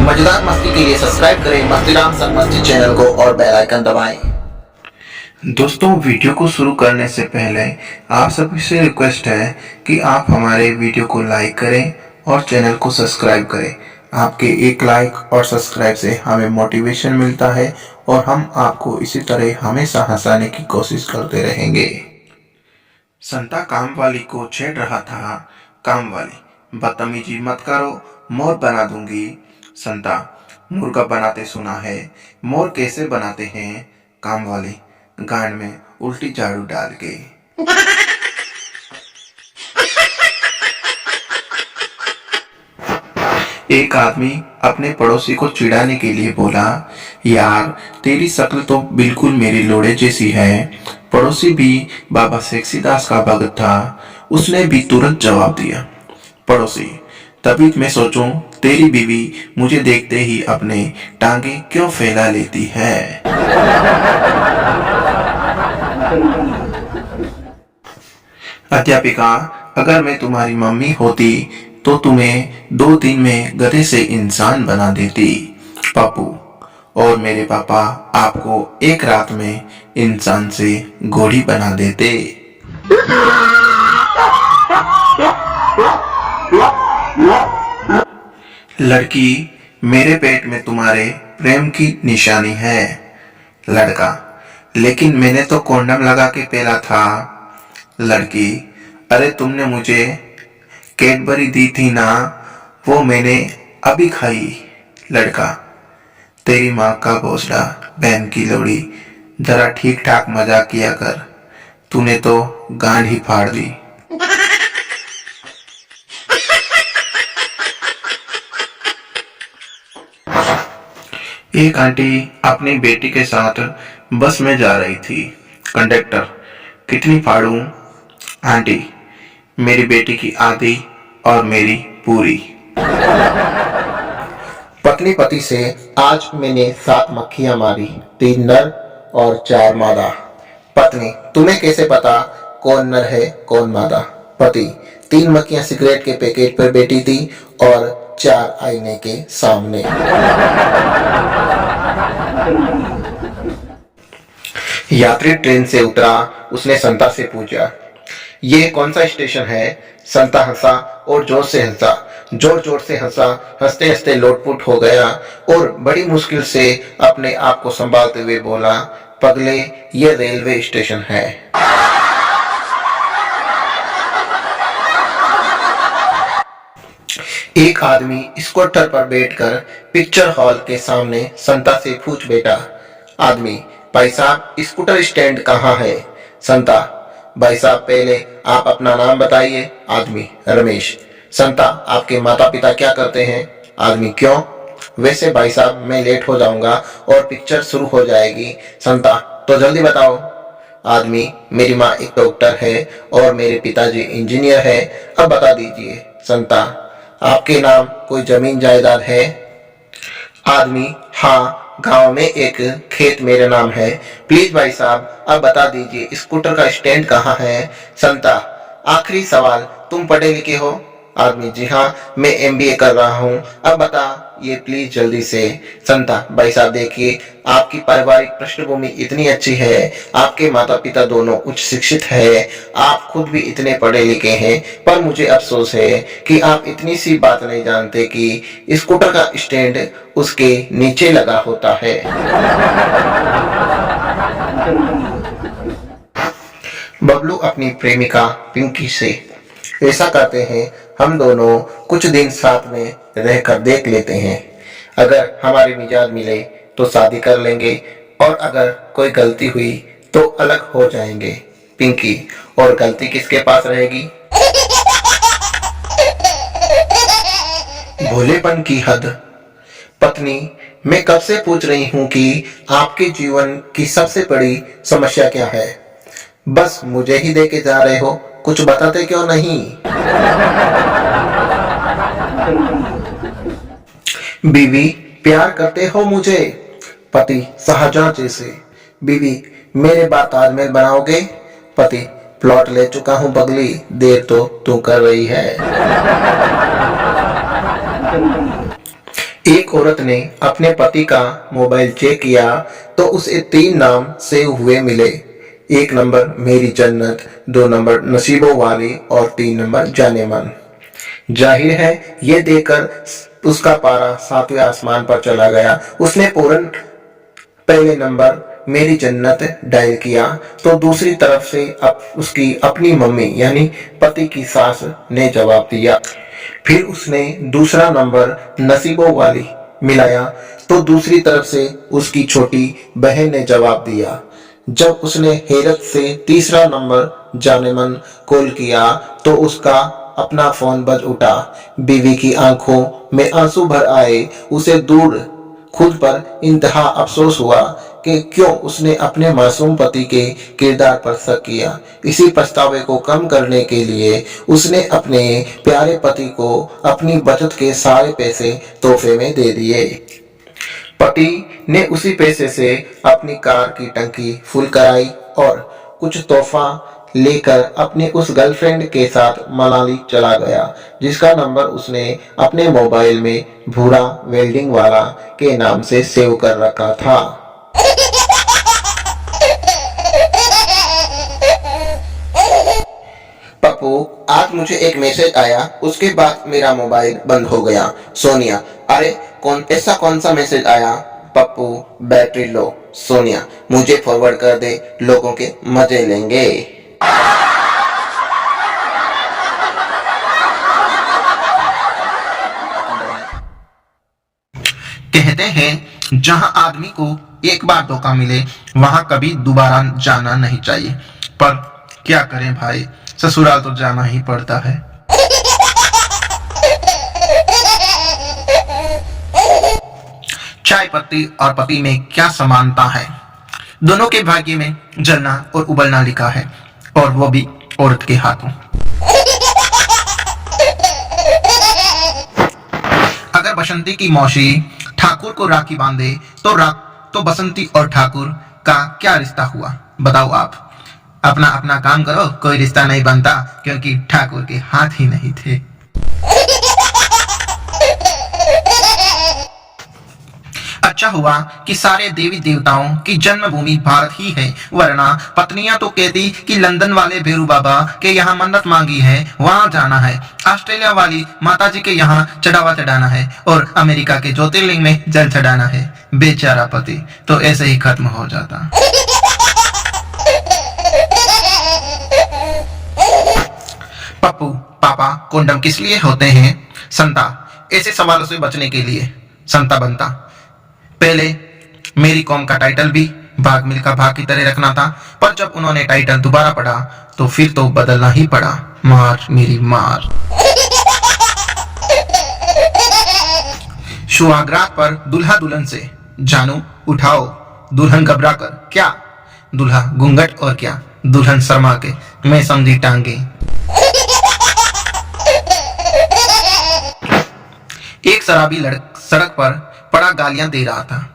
मजेदार मस्ती के लिए सब्सक्राइब करें मस्तीराम सर मस्ती चैनल को और बेल आइकन दबाएं। दोस्तों, वीडियो को शुरू करने से पहले आप सभी से रिक्वेस्ट है कि आप हमारे वीडियो को लाइक करें और चैनल को सब्सक्राइब करें। आपके एक लाइक और सब्सक्राइब से हमें मोटिवेशन मिलता है और हम आपको इसी तरह हमेशा हंसाने की कोशिश करते रहेंगे। संता काम वाली को छेड़ रहा था। काम वाली, बदतमीजी मत करो, मोर बना दूंगी। संता, मुर्गा बनाते सुना है, मोर कैसे बनाते हैं? काम वाली, गांड में उल्टी झाड़ू डाल के। एक आदमी अपने पड़ोसी को चिढ़ाने के लिए बोला, यार तेरी शक्ल तो बिल्कुल मेरी लोड़े जैसी है। पड़ोसी भी बाबा सेक्सीदास का भगत था। उसने भी तुरंत जवाब दिया, पड़ोसी, तभी मैं सोचूं तेरी बीवी मुझे देखते ही अपने टांगे क्यों फैला लेती है। अध्यापिका, अगर मैं तुम्हारी मम्मी होती तो तुम्हें 2 दिन में गधे से इंसान बना देती। पापू, और मेरे पापा आपको एक रात में इंसान से घोड़ी बना देते। लड़की, मेरे पेट में तुम्हारे प्रेम की निशानी है। लड़का, लेकिन मैंने तो कॉन्डम लगा के पहला था। लड़की, अरे तुमने मुझे कैडबरी दी थी ना, वो मैंने अभी खाई। लड़का, तेरी माँ का घोंसला, बहन की लोड़ी, जरा ठीक ठाक मजाक किया कर, तूने तो गांड ही फाड़ दी। एक आंटी अपनी बेटी के साथ बस में जा रही थी। कंडक्टर, कितनी फाड़ूं? आंटी, मेरी बेटी की आधी और मेरी पूरी। पत्नी पति से, आज मैंने 7 मक्खियां मारी, 3 नर और 4 मादा। पत्नी, तुम्हें कैसे पता कौन नर है कौन मादा? पति, 3 मक्खियां सिगरेट के पैकेट पर बैठी थी और 4 आईने के सामने। यात्री ट्रेन से उतरा। उसने संता से पूछा, ये कौन सा स्टेशन है? संता हंसा और जोर से हंसा, जोर जोर से हंसा, हंसते हंसते लोटपुट हो गया और बड़ी मुश्किल से अपने आप को संभालते हुए बोला, पगले, ये रेलवे स्टेशन है। एक आदमी स्कूटर पर बैठकर पिक्चर हॉल के सामने संता से पूछ बैठा। आदमी, भाई साहब स्कूटर स्टैंड कहाँ है? संता, भाई साहब पहले आप अपना नाम बताइए। आदमी, रमेश। संता, आपके माता पिता क्या करते हैं? आदमी, क्यों? वैसे भाई साहब मैं लेट हो जाऊंगा और पिक्चर शुरू हो जाएगी। संता, तो जल्दी बताओ। आदमी, मेरी माँ एक डॉक्टर है और मेरे पिताजी इंजीनियर है, अब बता दीजिए। संता, आपके नाम कोई जमीन जायदाद है? आदमी, हाँ, गांव में एक खेत मेरे नाम है। प्लीज भाई साहब अब बता दीजिए स्कूटर का स्टैंड कहाँ है? संता, आखिरी सवाल, तुम पढ़े लिखे हो? आदमी, जी हाँ, मैं एमबीए कर रहा हूँ, अब बता ये प्लीज जल्दी से। संता, भाई साहब देखिए, आपकी पारिवारिक पृष्ठभूमि इतनी अच्छी है, आपके माता पिता दोनों उच्च शिक्षित है, आप खुद भी इतने पढ़े लिखे हैं, पर मुझे अफसोस है कि आप इतनी सी बात नहीं जानते कि स्कूटर का स्टैंड उसके नीचे लगा होता है। बबलू अपनी प्रेमिका पिंकी से, ऐसा करते हैं, हम दोनों कुछ दिन साथ में रहकर देख लेते हैं, अगर हमारे मिजाज मिले तो शादी कर लेंगे और अगर कोई गलती हुई तो अलग हो जाएंगे। पिंकी, और गलती किसके पास रहेगी? भोलेपन की हद। पत्नी, मैं कब से पूछ रही हूँ कि आपके जीवन की सबसे बड़ी समस्या क्या है, बस मुझे ही देके जा रहे हो, कुछ बताते क्यों नहीं? बीवी, प्यार करते हो मुझे? पति, शाहजहां जैसे। बीवी, मेरे बाद ताजमहल बनाओगे? पति, प्लॉट ले चुका हूं पगली, देर तो तू कर रही है। एक औरत ने अपने पति का मोबाइल चेक किया तो उसे 3 नाम सेव हुए मिले। 1 नंबर मेरी जन्नत, 2 नंबर नसीबों वाली और 3 नंबर जाने मन। जाहिर है ये देखकर उसका पारा 7वें आसमान पर चला गया। उसने फौरन पहले नंबर मेरी जन्नत डायल किया तो दूसरी तरफ से उसकी अपनी मम्मी यानी पति की सास ने जवाब दिया। फिर उसने दूसरा नंबर नसीबों वाली मिलाया तो दूसरी तरफ से उसकी छोटी बहन ने जवाब दिया। जब उसने हैरत से तीसरा नंबर जाने मन कॉल किया तो उसका अपना फोन बज उठा। बीवी की आंखों में आंसू भर आए। उसे दूर खुद पर इंतहा अफसोस हुआ कि क्यों उसने अपने मासूम पति के किरदार पर शक किया। इसी पछतावे को कम करने के लिए उसने अपने प्यारे पति को अपनी बचत के सारे पैसे तोहफे में दे दिए। पति ने उसी पैसे से अपनी कार की टंकी फुल कराई और कुछ तोहफा लेकर अपने उस गर्लफ्रेंड के साथ मनाली चला गया जिसका नंबर उसने अपने मोबाइल में भूरा वेल्डिंग वाला के नाम से सेव कर रखा था। पप्पू, आज मुझे एक मैसेज आया, उसके बाद मेरा मोबाइल बंद हो गया। सोनिया, अरे कौन सा मैसेज आया? Pappu, battery low. सोनिया, मुझे फॉरवर्ड कर दे, लोगों के मजे लेंगे। कहते हैं जहां आदमी को एक बार धोखा मिले वहां कभी दोबारा जाना नहीं चाहिए, पर क्या करें भाई, ससुराल तो जाना ही पड़ता है। चाय पत्ती और पति में क्या समानता है? दोनों के भाग्य में जलना और उबलना लिखा है, और वो भी औरत के हाथों। अगर बसंती की मौसी ठाकुर को राखी बांधे तो बसंती और ठाकुर का क्या रिश्ता हुआ? बताओ आप। अपना अपना काम करो, कोई रिश्ता नहीं बनता, क्योंकि ठाकुर के हाथ ही नहीं थे। अच्छा हुआ कि सारे देवी देवताओं की जन्मभूमि भारत ही है, वरना पत्नियां तो कहती कि लंदन वाले भैरू बाबा के यहाँ मन्नत मांगी है, वहां जाना है, ऑस्ट्रेलिया वाली माताजी के यहाँ चढ़ावा चढ़ाना है, और अमेरिका के ज्योतिर्लिंग में जल चढ़ाना है। बेचारा पति तो ऐसे ही खत्म हो जाता। पप्पू, पापा कोंडम किस लिए होते हैं? संता, ऐसे सवालों से बचने के लिए संता बनता। पहले मेरी कॉम का टाइटल भी भाग मिल्खा भाग की तरह रखना था, पर जब उन्होंने टाइटल दोबारा पढ़ा तो फिर तो बदलना ही पड़ा। मार मेरी मार। सुहागरात पर दुल्हा दुल्हन से, जानू उठाओ, दुल्हन घबरा कर क्या, दुल्हा घूंघट और क्या, दुल्हन शर्मा के, मैं समझी टांगे। एक शराबी सड़क पर पड़ा गालियां दे रहा था।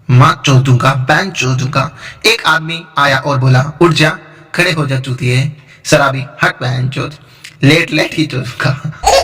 माँ चौधूंगा, बैन चौधूंगा। एक आदमी आया और बोला, उठ जा, खड़े हो जा चूतिए। शराबी, हट बैन चौध, लेट ही चौधूंगा।